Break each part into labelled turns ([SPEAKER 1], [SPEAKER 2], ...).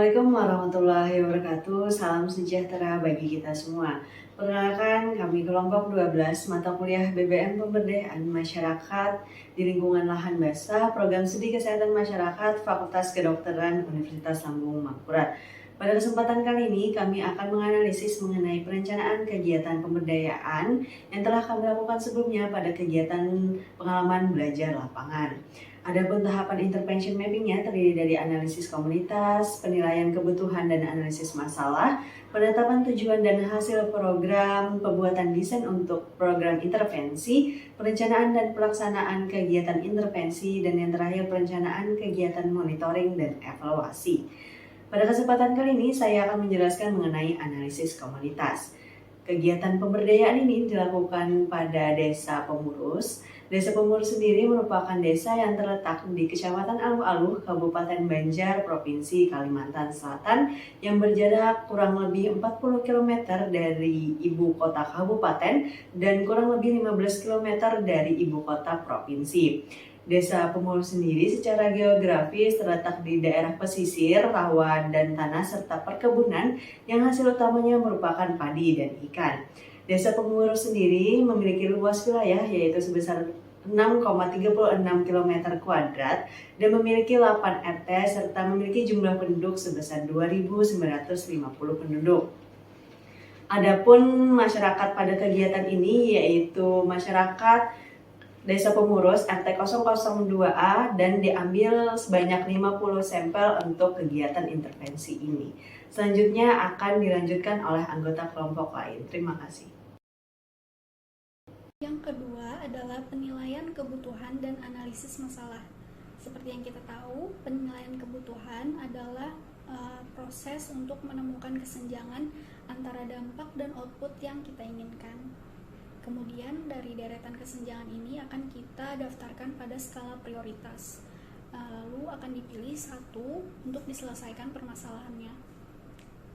[SPEAKER 1] Assalamualaikum warahmatullahi wabarakatuh. Salam sejahtera bagi kita semua. Perkenalkan, kami kelompok 12 mata kuliah BBM Pemberdayaan Masyarakat di lingkungan lahan basah, Program Studi Kesehatan Masyarakat, Fakultas Kedokteran Universitas Lambung Mangkurat. Pada kesempatan kali ini, kami akan menganalisis mengenai perencanaan kegiatan pemberdayaan yang telah kami lakukan sebelumnya pada kegiatan pengalaman belajar lapangan. Adapun tahapan intervention mappingnya terdiri dari analisis komunitas, penilaian kebutuhan dan analisis masalah, penetapan tujuan dan hasil program, pembuatan desain untuk program intervensi, perencanaan dan pelaksanaan kegiatan intervensi, dan yang terakhir perencanaan kegiatan monitoring dan evaluasi. Pada kesempatan kali ini saya akan menjelaskan mengenai analisis komunitas. Kegiatan pemberdayaan ini dilakukan pada Desa Pemurus. Desa Pemurus sendiri merupakan desa yang terletak di Kecamatan Aluh-Aluh, Kabupaten Banjar, Provinsi Kalimantan Selatan yang berjarak kurang lebih 40 km dari ibu kota kabupaten dan kurang lebih 15 km dari ibu kota provinsi. Desa Pemurus sendiri secara geografis terletak di daerah pesisir, rawa, dan tanah serta perkebunan yang hasil utamanya merupakan padi dan ikan. Desa Pemurus sendiri memiliki luas wilayah yaitu sebesar 6,36 km kuadrat dan memiliki 8 RT serta memiliki jumlah penduduk sebesar 2.950 penduduk. Adapun masyarakat pada kegiatan ini yaitu masyarakat Desa Pemurus RT 002A dan diambil sebanyak 50 sampel untuk kegiatan intervensi ini. Selanjutnya akan dilanjutkan oleh anggota kelompok lain. Terima kasih.
[SPEAKER 2] Yang kedua adalah penilaian kebutuhan dan analisis masalah. Seperti yang kita tahu, penilaian kebutuhan adalah proses untuk menemukan kesenjangan antara dampak dan output yang kita inginkan. Kemudian dari deretan kesenjangan ini akan kita daftarkan pada skala prioritas. Lalu akan dipilih satu untuk diselesaikan permasalahannya.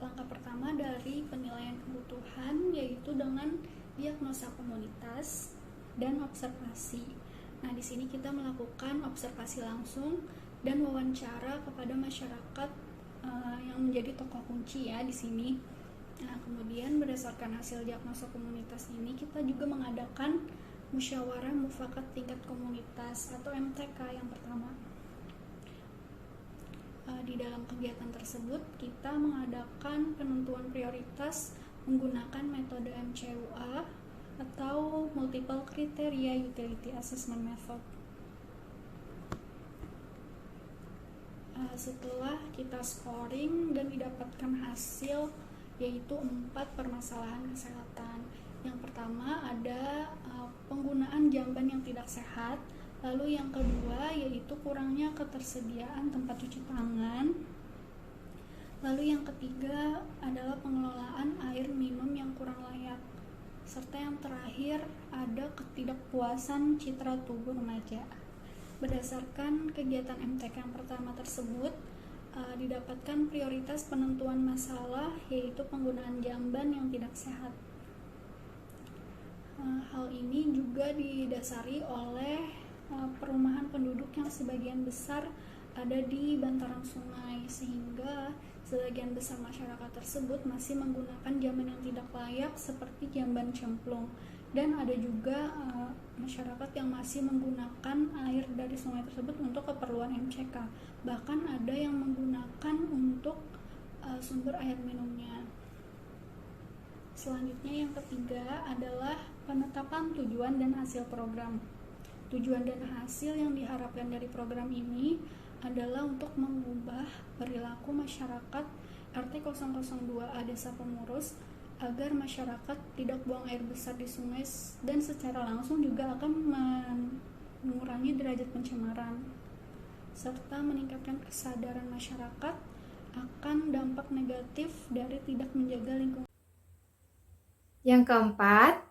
[SPEAKER 2] Langkah pertama dari penilaian kebutuhan yaitu dengan diagnosa komunitas dan observasi. Nah, di sini kita melakukan observasi langsung dan wawancara kepada masyarakat yang menjadi tokoh kunci ya di sini. Nah, kemudian berdasarkan hasil diagnosa komunitas ini kita juga mengadakan musyawarah mufakat tingkat komunitas atau MTK yang pertama. Di dalam kegiatan tersebut kita mengadakan penentuan prioritas menggunakan metode MCUA atau Multiple Criteria Utility Assessment Method. Setelah kita scoring dan didapatkan hasil yaitu 4 permasalahan kesehatan. Yang pertama ada penggunaan jamban yang tidak sehat, lalu yang kedua yaitu kurangnya ketersediaan tempat cuci tangan, lalu yang ketiga adalah pengelolaan air minum yang kurang layak, serta yang terakhir ada ketidakpuasan citra tubuh remaja. Berdasarkan kegiatan MTK yang pertama tersebut, didapatkan prioritas penentuan masalah yaitu penggunaan jamban yang tidak sehat. Hal ini juga didasari oleh perumahan penduduk yang sebagian besar ada di bantaran sungai, sehingga sebagian besar masyarakat tersebut masih menggunakan jamban yang tidak layak seperti jamban cemplung. Dan ada juga masyarakat yang masih menggunakan air dari sungai tersebut untuk keperluan MCK. Bahkan ada yang menggunakan untuk sumber air minumnya. Selanjutnya yang ketiga adalah penetapan tujuan dan hasil program. Tujuan dan hasil yang diharapkan dari program ini adalah untuk mengubah perilaku masyarakat RT 002A Desa Pemurus agar masyarakat tidak buang air besar di sungai dan secara langsung juga akan mengurangi derajat pencemaran serta meningkatkan kesadaran masyarakat akan dampak negatif dari tidak menjaga lingkungan.
[SPEAKER 3] Yang keempat,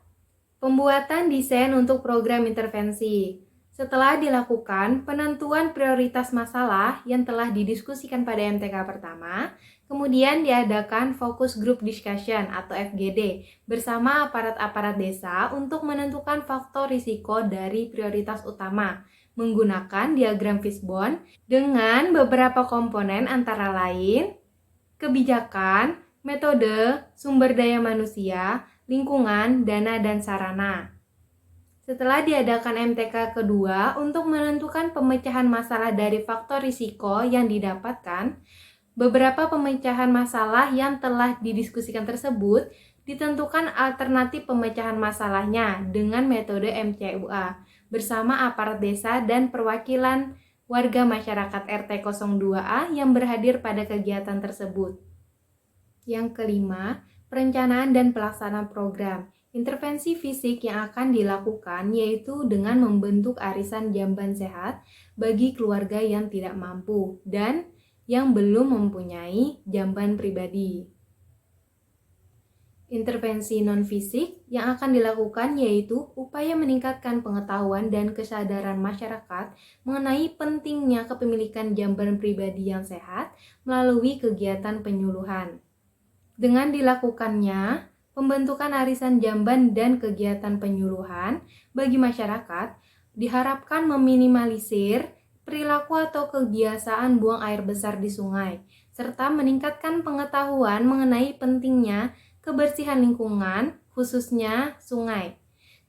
[SPEAKER 3] pembuatan desain untuk program intervensi. Setelah dilakukan penentuan prioritas masalah yang telah didiskusikan pada MTK pertama, kemudian diadakan focus group discussion atau FGD bersama aparat-aparat desa untuk menentukan faktor risiko dari prioritas utama menggunakan diagram fishbone dengan beberapa komponen antara lain kebijakan, metode, sumber daya manusia, lingkungan, dana, dan sarana. Setelah diadakan MTK kedua untuk menentukan pemecahan masalah dari faktor risiko yang didapatkan, beberapa pemecahan masalah yang telah didiskusikan tersebut ditentukan alternatif pemecahan masalahnya dengan metode MCUA bersama aparat desa dan perwakilan warga masyarakat RT 02A yang berhadir pada kegiatan tersebut. Yang kelima, perencanaan dan pelaksanaan program. Intervensi fisik yang akan dilakukan yaitu dengan membentuk arisan jamban sehat bagi keluarga yang tidak mampu dan yang belum mempunyai jamban pribadi. Intervensi non-fisik yang akan dilakukan yaitu upaya meningkatkan pengetahuan dan kesadaran masyarakat mengenai pentingnya kepemilikan jamban pribadi yang sehat melalui kegiatan penyuluhan. Dengan dilakukannya pembentukan arisan jamban dan kegiatan penyuluhan bagi masyarakat diharapkan meminimalisir perilaku atau kebiasaan buang air besar di sungai, serta meningkatkan pengetahuan mengenai pentingnya kebersihan lingkungan, khususnya sungai.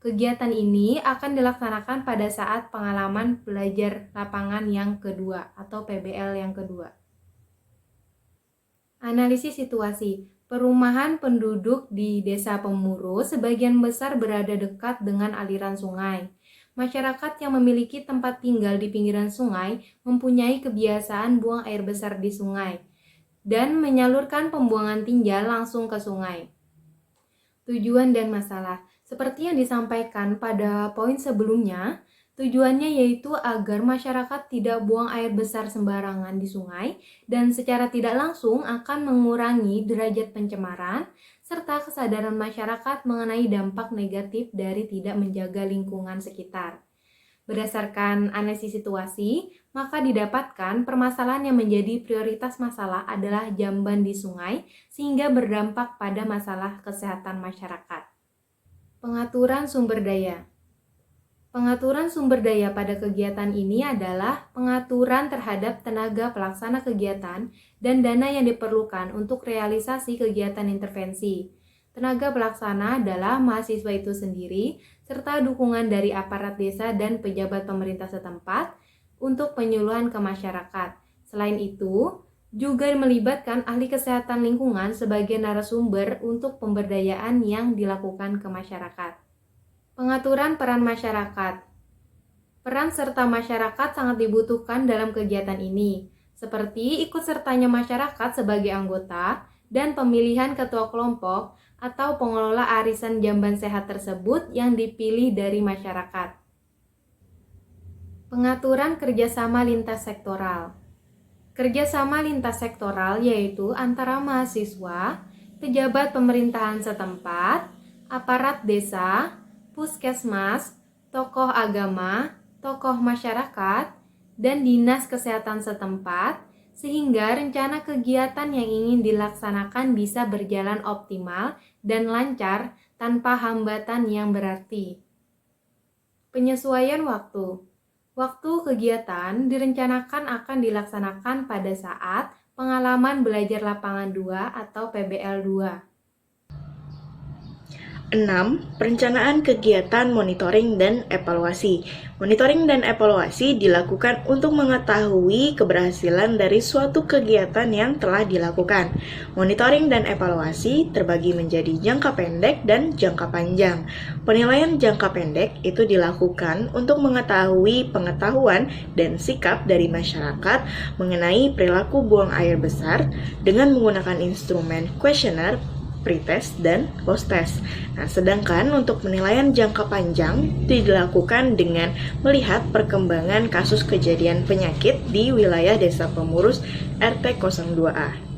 [SPEAKER 3] Kegiatan ini akan dilaksanakan pada saat pengalaman belajar lapangan yang kedua atau PBL yang kedua. Analisis situasi. Perumahan penduduk di Desa Pemuru sebagian besar berada dekat dengan aliran sungai. Masyarakat yang memiliki tempat tinggal di pinggiran sungai mempunyai kebiasaan buang air besar di sungai dan menyalurkan pembuangan tinja langsung ke sungai. Tujuan dan masalah. Seperti yang disampaikan pada poin sebelumnya, tujuannya yaitu agar masyarakat tidak buang air besar sembarangan di sungai dan secara tidak langsung akan mengurangi derajat pencemaran serta kesadaran masyarakat mengenai dampak negatif dari tidak menjaga lingkungan sekitar. Berdasarkan analisis situasi, maka didapatkan permasalahan yang menjadi prioritas masalah adalah jamban di sungai sehingga berdampak pada masalah kesehatan masyarakat. Pengaturan sumber daya. Pengaturan sumber daya pada kegiatan ini adalah pengaturan terhadap tenaga pelaksana kegiatan dan dana yang diperlukan untuk realisasi kegiatan intervensi. Tenaga pelaksana adalah mahasiswa itu sendiri, serta dukungan dari aparat desa dan pejabat pemerintah setempat untuk penyuluhan ke masyarakat. Selain itu, juga melibatkan ahli kesehatan lingkungan sebagai narasumber untuk pemberdayaan yang dilakukan ke masyarakat. Pengaturan peran masyarakat. Peran serta masyarakat sangat dibutuhkan dalam kegiatan ini, seperti ikut sertanya masyarakat sebagai anggota dan pemilihan ketua kelompok atau pengelola arisan jamban sehat tersebut yang dipilih dari masyarakat. Pengaturan kerjasama lintas sektoral. Kerjasama lintas sektoral yaitu antara mahasiswa, pejabat pemerintahan setempat, aparat desa, puskesmas, tokoh agama, tokoh masyarakat, dan dinas kesehatan setempat, sehingga rencana kegiatan yang ingin dilaksanakan bisa berjalan optimal dan lancar tanpa hambatan yang berarti. Penyesuaian waktu. Waktu kegiatan direncanakan akan dilaksanakan pada saat pengalaman belajar lapangan 2 atau PBL 2.
[SPEAKER 4] 6. Perencanaan kegiatan monitoring dan evaluasi. Monitoring dan evaluasi dilakukan untuk mengetahui keberhasilan dari suatu kegiatan yang telah dilakukan. Monitoring dan evaluasi terbagi menjadi jangka pendek dan jangka panjang. Penilaian jangka pendek itu dilakukan untuk mengetahui pengetahuan dan sikap dari masyarakat mengenai perilaku buang air besar dengan menggunakan instrumen kuesioner, pretest, dan post-test. Nah, sedangkan untuk penilaian jangka panjang dilakukan dengan melihat perkembangan kasus kejadian penyakit di wilayah Desa Pemurus RT 02A.